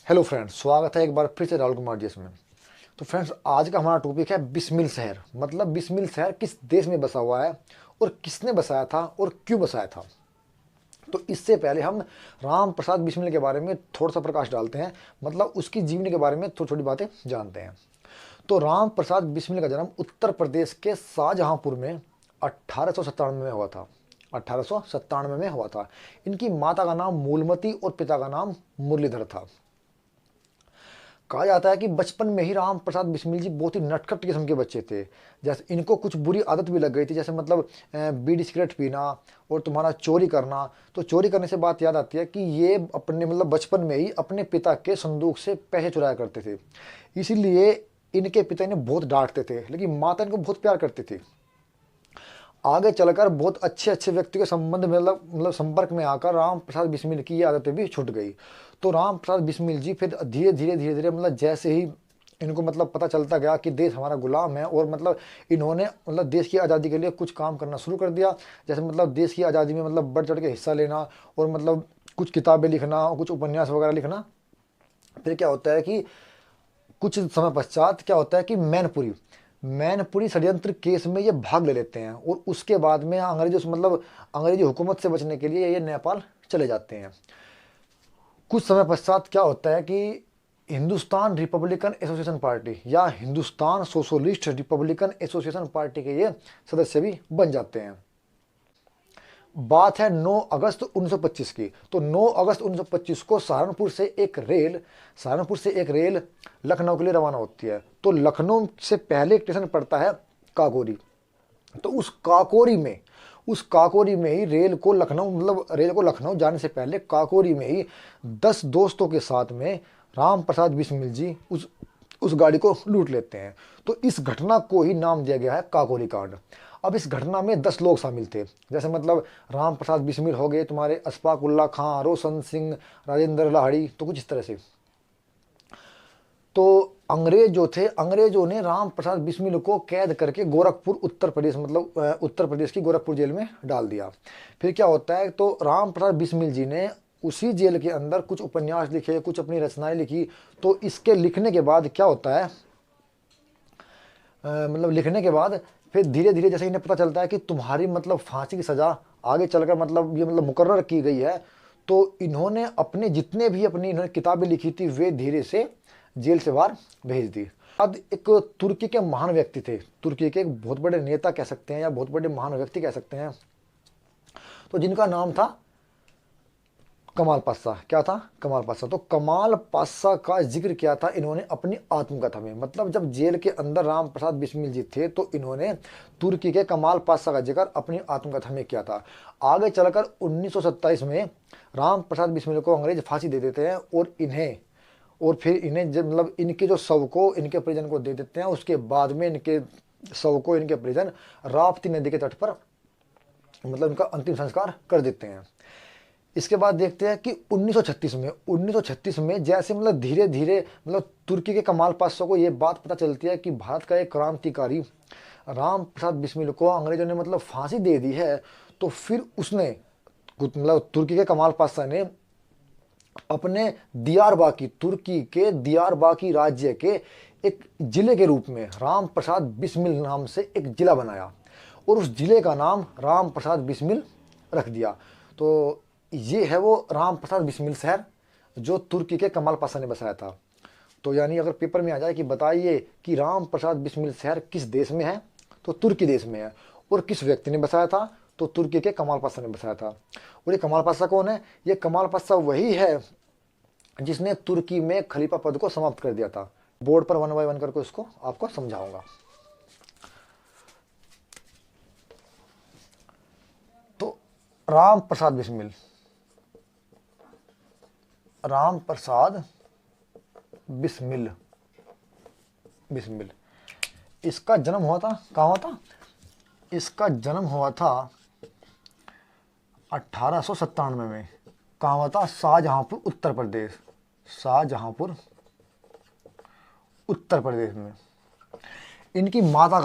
Hello friends, स्वागत है एक बार फिर से राहुल कुमार जी इसमें। तो फ्रेंड्स, आज का हमारा टॉपिक है बिस्मिल शहर। मतलब बिस्मिल शहर किस देश में बसा हुआ है और किसने बसाया था और क्यों बसाया था। तो इससे पहले हम राम प्रसाद बिस्मिल के बारे में थोड़ा सा प्रकाश डालते हैं। मतलब उसकी जीवनी के बारे में थोड़ी छोटी बातें जानते हैं। तो राम प्रसाद बिस्मिल का जन्म उत्तर प्रदेश के शाहजहांपुर में 1897 में हुआ था। 1897 में हुआ था। इनकी माता का नाम मूलमती और पिता का नाम मुरलीधर था। कहा जाता है कि बचपन में ही राम प्रसाद बिस्मिल जी बहुत ही नटखट किस्म के बच्चे थे। जैसे इनको कुछ बुरी आदत भी लग गई थी, जैसे मतलब बीड़ी सिगरेट पीना और तुम्हारा चोरी करना। तो चोरी करने से बात याद आती है कि ये अपने मतलब बचपन में ही अपने पिता के संदूक से पैसे चुराया करते थे। इसीलिए इनके पिता इन्हें बहुत डांटते थे, लेकिन माता इनको बहुत प्यार करती थी। आगे चलकर बहुत अच्छे अच्छे व्यक्ति के संबंध में मतलब संपर्क में आकर राम प्रसाद बिस्मिल की ये आदतें भी छूट गई। तो राम प्रसाद बिस्मिल जी फिर धीरे धीरे मतलब जैसे ही इनको मतलब पता चलता गया कि देश हमारा गुलाम है, और मतलब इन्होंने मतलब देश की आज़ादी के लिए कुछ काम करना शुरू कर दिया। जैसे मतलब देश की आज़ादी में मतलब बढ़ चढ़ के हिस्सा लेना, और मतलब कुछ किताबें लिखना और कुछ उपन्यास वगैरह लिखना। फिर क्या होता है कि कुछ समय पश्चात क्या होता है कि मैनपुरी षड्यंत्र केस में ये भाग ले लेते हैं, और उसके बाद में अंग्रेजों मतलब अंग्रेजी हुकूमत से बचने के लिए ये नेपाल चले जाते हैं। कुछ समय पश्चात क्या होता है कि हिंदुस्तान रिपब्लिकन एसोसिएशन पार्टी या Hindustan socialist Republican association party के ये सदस्य भी बन जाते हैं। बात है 9 अगस्त 1925 की। तो 9 अगस्त 1925 को सहारनपुर से एक रेल लखनऊ के लिए रवाना होती है। तो लखनऊ से पहले एक स्टेशन पड़ता है काकोरी। तो उस काकोरी में ही रेल को लखनऊ जाने से पहले काकोरी में ही 10 दोस्तों के साथ में राम प्रसाद बिस्मिल जी उस गाड़ी को लूट लेते हैं। तो इस घटना को ही नाम दिया गया है काकोरी कांड। अब इस घटना में 10 लोग शामिल थे। जैसे मतलब राम प्रसाद बिस्मिल हो गए, तुम्हारे अशफाक उल्ला खां, रोशन सिंह, राजेंद्र लाहड़ी, तो कुछ इस तरह से। तो अंग्रेजों ने राम प्रसाद बिस्मिल को कैद करके गोरखपुर उत्तर प्रदेश मतलब उत्तर प्रदेश की गोरखपुर जेल में डाल दिया। फिर क्या होता है, तो राम प्रसाद बिस्मिल जी ने उसी जेल के अंदर कुछ उपन्यास लिखे, कुछ अपनी रचनाएं लिखी। तो इसके लिखने के बाद क्या होता है, मतलब लिखने के बाद फिर धीरे धीरे जैसे इन्हें पता चलता है कि तुम्हारी मतलब फांसी की सज़ा आगे चलकर मतलब ये मतलब मुकर्रर की गई है। तो इन्होंने अपने जितने भी अपनी इन्होंने किताबें लिखी थी वे धीरे से जेल से बाहर भेज दी। अब एक तुर्की के महान व्यक्ति थे, तुर्की के एक बहुत बड़े नेता कह सकते हैं या बहुत बड़े महान व्यक्ति कह सकते हैं, तो जिनका नाम था कमाल पाशा। क्या था? कमाल पाशा। तो कमाल पाशा का जिक्र किया था इन्होंने अपनी आत्मकथा में। मतलब जब जेल के अंदर राम प्रसाद बिस्मिल जी थे तो इन्होंने तुर्की के कमाल पाशा का जिक्र अपनी आत्मकथा में किया था। आगे चलकर 1927 में राम प्रसाद बिस्मिल को अंग्रेज फांसी दे देते हैं, और फिर इन्हें जब मतलब इनके जो शव को इनके परिजन को दे देते हैं। उसके बाद में इनके शव को इनके परिजन राप्ती नदी के तट पर मतलब इनका अंतिम संस्कार कर देते हैं। इसके बाद देखते हैं कि 1936 में जैसे मतलब धीरे धीरे मतलब तुर्की के कमाल पाशा को ये बात पता चलती है कि भारत का एक क्रांतिकारी राम प्रसाद बिस्मिल को अंग्रेजों ने मतलब फांसी दे दी है। तो फिर उसने मतलब तुर्की के कमाल पाशा ने अपने तुर्की के दियारबाकी राज्य के एक जिले के रूप में राम प्रसाद बिस्मिल नाम से एक जिला बनाया, और उस जिले का नाम राम प्रसाद बिस्मिल रख दिया। तो ये है वो राम प्रसाद बिस्मिल शहर जो तुर्की के कमाल पाशा ने बसाया था। तो यानी अगर पेपर में आ जाए कि बताइए कि राम प्रसाद बिस्मिल शहर किस देश में है, तो तुर्की देश में है। और किस व्यक्ति ने बसाया था, तो तुर्की के कमाल पाशा ने बसाया था। और ये कमाल पाशा कौन है? ये कमाल पाशा वही है जिसने तुर्की में खलीफा पद को समाप्त कर दिया था। बोर्ड पर 1 बाय 1 करके उसको आपको समझाऊंगा। तो राम प्रसाद बिस्मिल बिस्मिल इसका जन्म हुआ था, कहाँ हुआ था? इसका जन्म हुआ था 1897 में। कहाँ हुआ था? शाहजहांपुर उत्तर प्रदेश में। इनकी माता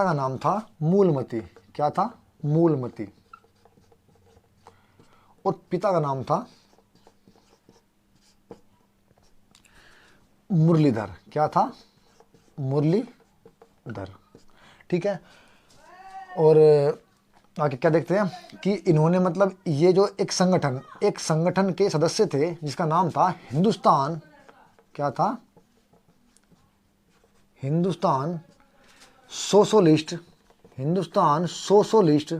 का नाम था मूलमती। क्या था? मूलमती। और पिता का नाम था मुरलीधर, क्या था? मुरलीधर, ठीक है। और आगे क्या देखते हैं कि इन्होंने मतलब ये जो एक संगठन के सदस्य थे जिसका नाम था हिंदुस्तान, क्या था? Hindustan socialist, Hindustan socialist,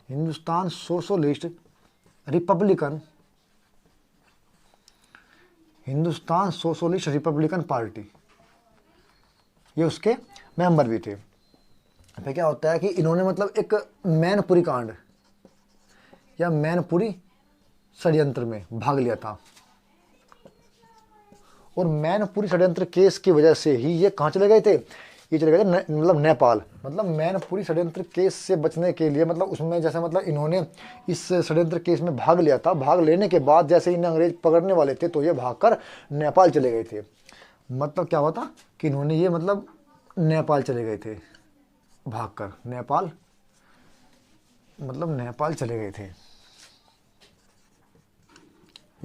Hindustan socialist Republican, Hindustan socialist Republican party, ये उसके मेंबर भी थे। फिर क्या होता है कि इन्होंने मतलब एक मैनपुरी कांड या मैनपुरी षड्यंत्र में भाग लिया था, और मैनपुरी षड्यंत्र केस की वजह से ही ये कहाँ चले गए थे? ये चले गए थे मतलब नेपाल। मतलब मैनपुरी षड्यंत्र केस से बचने के लिए मतलब उसमें जैसे मतलब इन्होंने इस षड्यंत्र केस में भाग लिया था, भाग लेने के बाद जैसे इन्हें अंग्रेज पकड़ने वाले थे तो ये भागकर नेपाल चले गए थे। मतलब क्या हुआ था कि इन्होंने ये मतलब नेपाल चले गए थे, भागकर नेपाल, मतलब नेपाल चले गए थे,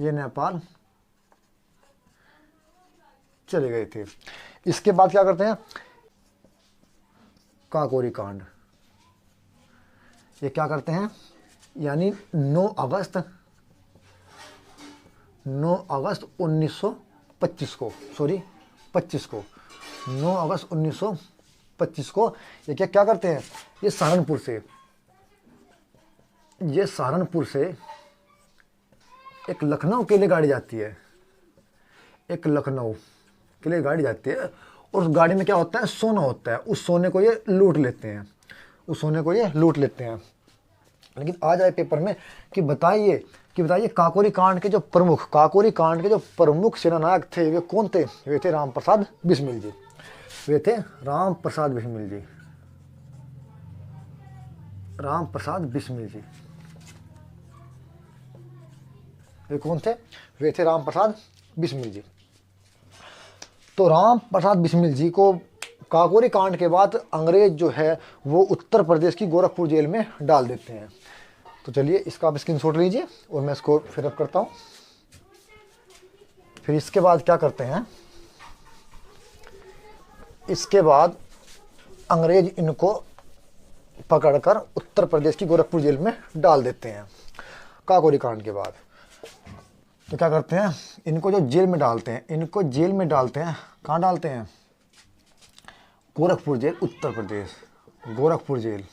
ये नेपाल चले गए थे। इसके बाद क्या करते हैं? काकोरी कांड, ये क्या करते हैं? यानी 9 अगस्त 1925 को, सॉरी 25 को, 9 अगस्त 1925 को ये क्या करते हैं? ये सहारनपुर से एक लखनऊ के लिए गाड़ी जाती है, एक लखनऊ के लिए गाड़ी जाती है, और उस गाड़ी में क्या होता है? सोना होता है। उस सोने को ये लूट लेते हैं, लेकिन आ जाए पेपर में कि बताइए काकोरी कांड के जो प्रमुख सेनानायक थे वे कौन थे? वे थे राम प्रसाद बिस्मिल जी, वे कौन थे? वे थे राम प्रसाद बिस्मिल जी। तो राम प्रसाद बिस्मिल जी को काकोरी कांड के बाद अंग्रेज जो है वो उत्तर प्रदेश की गोरखपुर जेल में डाल देते हैं। तो चलिए इसका आप स्क्रीनशॉट लीजिए और मैं इसको फिल अप करता हूँ। फिर इसके बाद क्या करते हैं? इसके बाद अंग्रेज इनको पकड़कर उत्तर प्रदेश की गोरखपुर जेल में डाल देते हैं काकोरी कांड के बाद। तो क्या करते हैं? इनको जेल में डालते हैं, कहाँ डालते हैं? गोरखपुर जेल, उत्तर प्रदेश, गोरखपुर जेल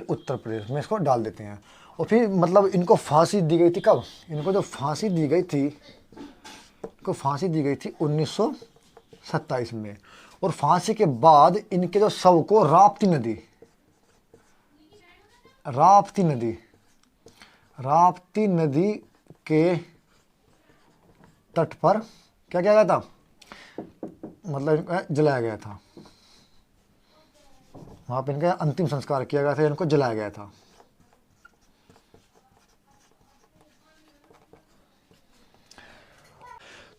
उत्तर प्रदेश में इसको डाल देते हैं। और फिर मतलब इनको फांसी दी गई थी कब? इनको जो फांसी दी गई थी 1927 में। और फांसी के बाद इनके जो शव को राप्ती नदी के तट पर क्या किया गया था? मतलब इनको जलाया गया था, वहां पर इनका अंतिम संस्कार किया गया था, इनको जलाया गया था।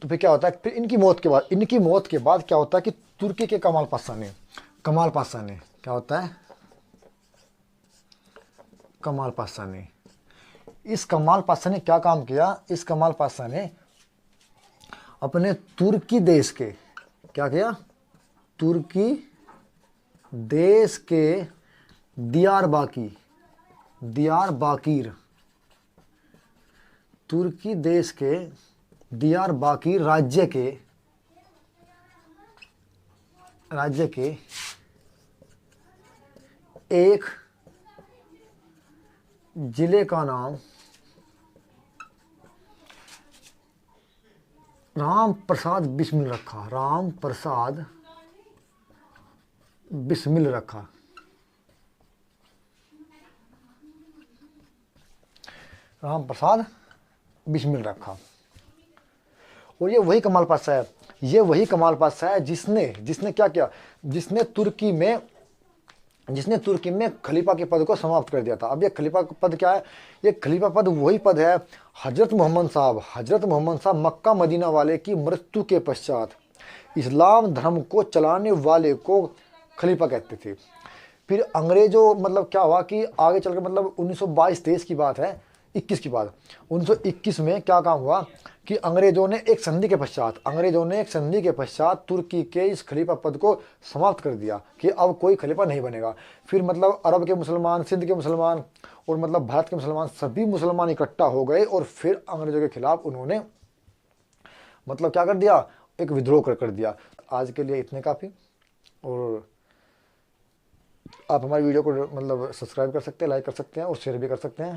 तो फिर क्या होता है? फिर इनकी मौत के बाद क्या होता है कि तुर्की के कमाल पाशा ने क्या होता है? इस कमाल पाशा ने क्या काम किया? इस कमाल पाशा ने अपने तुर्की देश के क्या किया? तुर्की देश के दियारबाकीर राज्य के एक जिले का नाम राम प्रसाद बिस्मिल रखा। राम प्रसाद बिस्मिल रखा। और ये वही कमाल पाशा है जिसने क्या किया? जिसने तुर्की में खलीफा के पद को समाप्त कर दिया था। अब ये खलीफा का पद क्या है? ये खलीफा पद वही पद है हजरत मोहम्मद साहब मक्का मदीना वाले की मृत्यु के पश्चात इस्लाम धर्म को चलाने वाले को खलीफा कहते थे। फिर अंग्रेजों मतलब क्या हुआ कि आगे चलकर मतलब 1922-23 की बात है, 1921 की बात। 1921 में क्या काम हुआ कि अंग्रेजों ने एक संधि के पश्चात तुर्की के इस खलीफा पद को समाप्त कर दिया कि अब कोई खलीफा नहीं बनेगा। फिर मतलब अरब के मुसलमान, सिंध के मुसलमान और मतलब भारत के मुसलमान, सभी मुसलमान इकट्ठा हो गए और फिर अंग्रेजों के खिलाफ उन्होंने मतलब क्या कर दिया, एक विद्रोह कर दिया। आज के लिए इतने काफ़ी। और आप हमारी वीडियो को मतलब सब्सक्राइब कर सकते हैं, लाइक कर सकते हैं और शेयर भी कर सकते हैं।